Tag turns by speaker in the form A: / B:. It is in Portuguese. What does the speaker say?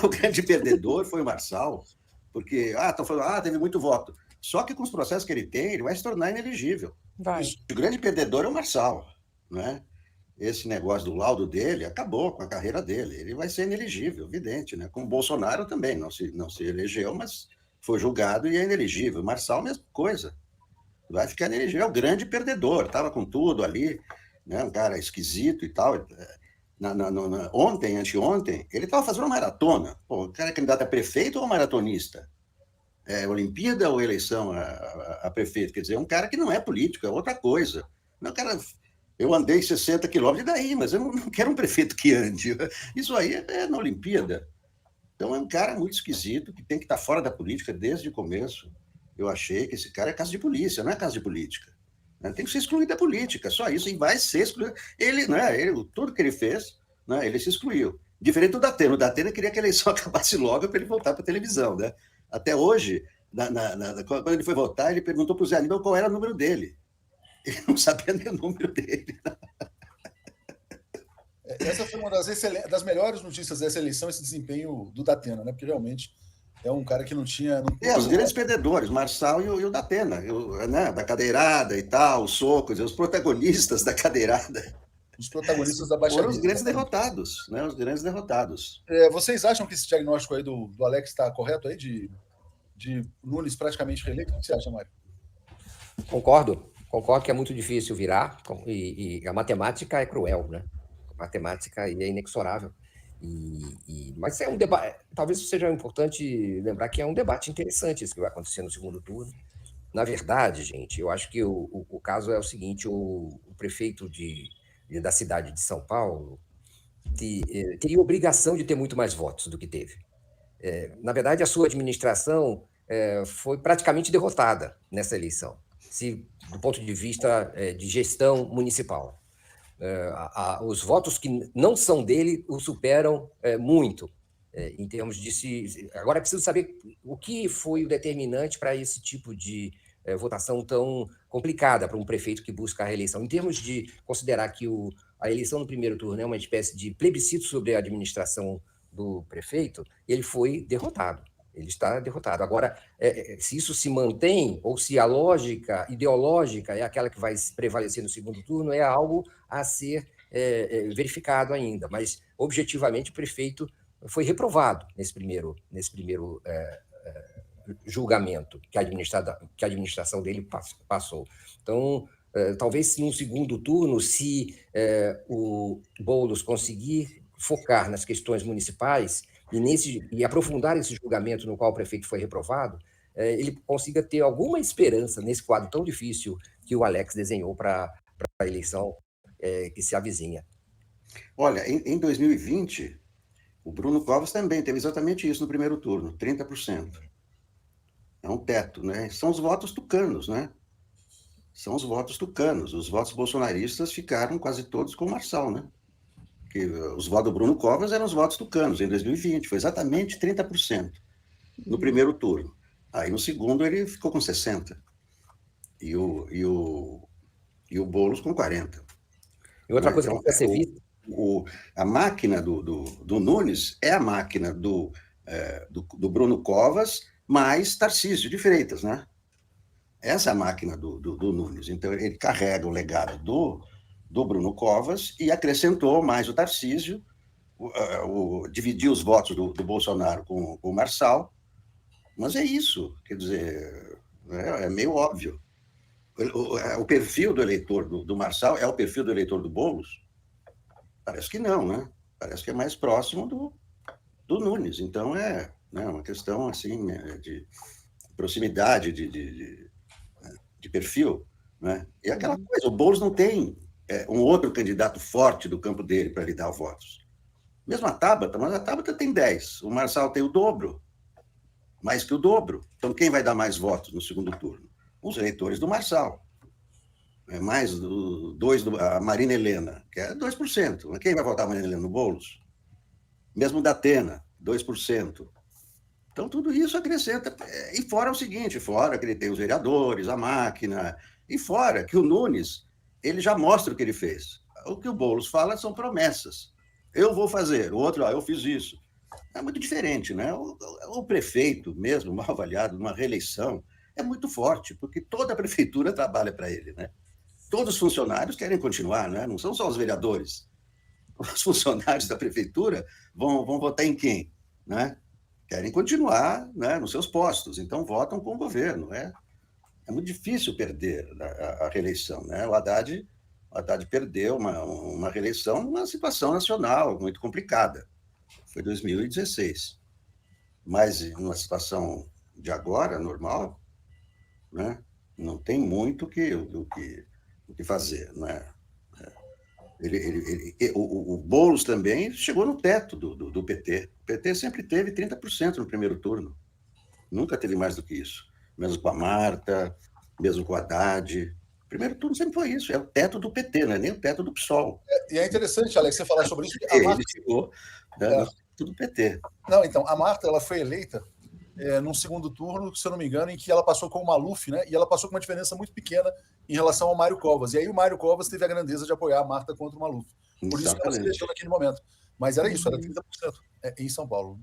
A: o grande perdedor foi o Marçal, porque, estão falando, teve muito voto. Só que com os processos que ele tem, ele vai se tornar inelegível. O grande perdedor é o Marçal, né? Esse negócio do laudo dele acabou com a carreira dele. Ele vai ser inelegível, evidente, né? Como o Bolsonaro também, não se elegeu, mas foi julgado e é inelegível. O Marçal, mesma coisa. Vai ficar inelegível. É o grande perdedor. Estava com tudo ali, né? Um cara esquisito e tal. Ontem, anteontem, ele estava fazendo uma maratona. Pô, o cara é candidato a prefeito ou maratonista? É Olimpíada ou eleição a prefeito? Quer dizer, é um cara que não é político, é outra coisa. Não, cara, eu andei 60 quilômetros, e daí? Mas eu não quero um prefeito que ande. Isso aí é na Olimpíada. Então é um cara muito esquisito, que tem que estar fora da política desde o começo. Eu achei que esse cara é caso de polícia, não é caso de política. Tem que ser excluído da política, só isso, e vai ser excluído. Ele, né, tudo que ele fez, né, ele se excluiu. Diferente do Datena. O Datena queria que a eleição acabasse logo para ele voltar para a televisão. Né? Até hoje, quando ele foi votar, ele perguntou para o Zé Aníbal qual era o número dele. Ele não sabia nem o número dele.
B: Essa foi uma das melhores notícias dessa eleição, esse desempenho do Datena, né? Porque realmente é um cara que não tinha...
A: Os grandes perdedores, Marçal e o Datena, né? Da cadeirada e tal, os socos, os protagonistas da cadeirada.
B: Os protagonistas da baixaria.
A: Foram os grandes derrotados, né? Os grandes derrotados.
B: Vocês acham que esse diagnóstico aí do Alex está correto aí, de Nunes praticamente reeleito? O que você acha, Mário?
C: Concordo que é muito difícil virar, e a matemática é cruel, né? A matemática é inexorável. Mas é um debate. Talvez seja importante lembrar que é um debate interessante isso que vai acontecer no segundo turno. Na verdade, gente, eu acho que o caso é o seguinte: o prefeito da cidade de São Paulo teria obrigação de ter muito mais votos do que teve. Na verdade, a sua administração foi praticamente derrotada nessa eleição, do ponto de vista de gestão municipal. Os votos que não são dele o superam muito, em termos de... Agora é preciso saber o que foi o determinante para esse tipo de votação tão complicada para um prefeito que busca a reeleição. Em termos de considerar que a eleição no primeiro turno é uma espécie de plebiscito sobre a administração do prefeito, ele foi derrotado. Ele está derrotado. Agora, se isso se mantém, ou se a lógica ideológica é aquela que vai prevalecer no segundo turno, é algo a ser verificado ainda. Mas, objetivamente, o prefeito foi reprovado nesse primeiro julgamento que a administração dele passou. Então, talvez no segundo turno, se o Boulos conseguir focar nas questões municipais e aprofundar esse julgamento no qual o prefeito foi reprovado, ele consiga ter alguma esperança nesse quadro tão difícil que o Alex desenhou para a eleição que se avizinha.
A: Olha, em 2020, o Bruno Covas também teve exatamente isso no primeiro turno, 30%. É um teto, né? São os votos tucanos, né? São os votos tucanos. Os votos bolsonaristas ficaram quase todos com o Marçal, né? Que os votos do Bruno Covas eram os votos tucanos em 2020, foi exatamente 30% no primeiro turno. Aí no segundo ele ficou com 60%. E o Boulos com 40%.
C: E outra coisa que precisa ser vista...
A: A máquina do Nunes é a máquina do Bruno Covas mais Tarcísio de Freitas, né? Essa é a máquina do Nunes. Então ele carrega o legado do Bruno Covas e acrescentou mais o Tarcísio, dividiu os votos do Bolsonaro com o Marçal, mas é isso, quer dizer, é meio óbvio. O perfil do eleitor do Marçal é o perfil do eleitor do Boulos? Parece que não, né? Parece que é mais próximo do Nunes. Então é uma questão assim de proximidade, de perfil, né? E aquela coisa, o Boulos não tem um outro candidato forte do campo dele para lhe dar votos. Mesmo a Tabata, mas a Tabata tem 10, o Marçal tem o dobro, mais que o dobro. Então quem vai dar mais votos no segundo turno? Os eleitores do Marçal. Mais a Marina Helena, que é 2%. Mas quem vai votar a Marina Helena no Boulos? Mesmo da Atena, 2%. Então, tudo isso acrescenta. E fora o seguinte, fora que ele tem os vereadores, a máquina, e fora que o Nunes, ele já mostra o que ele fez. O que o Boulos fala são promessas. Eu vou fazer, o outro, eu fiz isso. É muito diferente, né? O prefeito, mesmo mal avaliado numa reeleição, é muito forte, porque toda a prefeitura trabalha para ele, né? Todos os funcionários querem continuar, né? Não são só os vereadores. Os funcionários da prefeitura vão votar em quem, né? Querem continuar, né, nos seus postos, então votam com o governo, né? É muito difícil perder a reeleição, né? O Haddad perdeu uma reeleição numa situação nacional muito complicada. Foi 2016. Mas numa situação de agora, normal, né? Não tem muito o que fazer, né? O Boulos também chegou no teto do PT. O PT sempre teve 30% no primeiro turno. Nunca teve mais do que isso. Mesmo com a Marta, mesmo com o Haddad. O primeiro turno sempre foi isso. É o teto do PT, não é nem o teto do PSOL.
B: E é interessante, Alex, você falar sobre isso. A
A: Ele
B: Marta...
A: chegou no teto do PT.
B: Não, então, a Marta ela foi eleita num segundo turno, se eu não me engano, em que ela passou com o Maluf, né? E ela passou com uma diferença muito pequena em relação ao Mário Covas. E aí o Mário Covas teve a grandeza de apoiar a Marta contra o Maluf. Por isso que ela se elegeu naquele momento. Mas era isso, era 30% em São Paulo.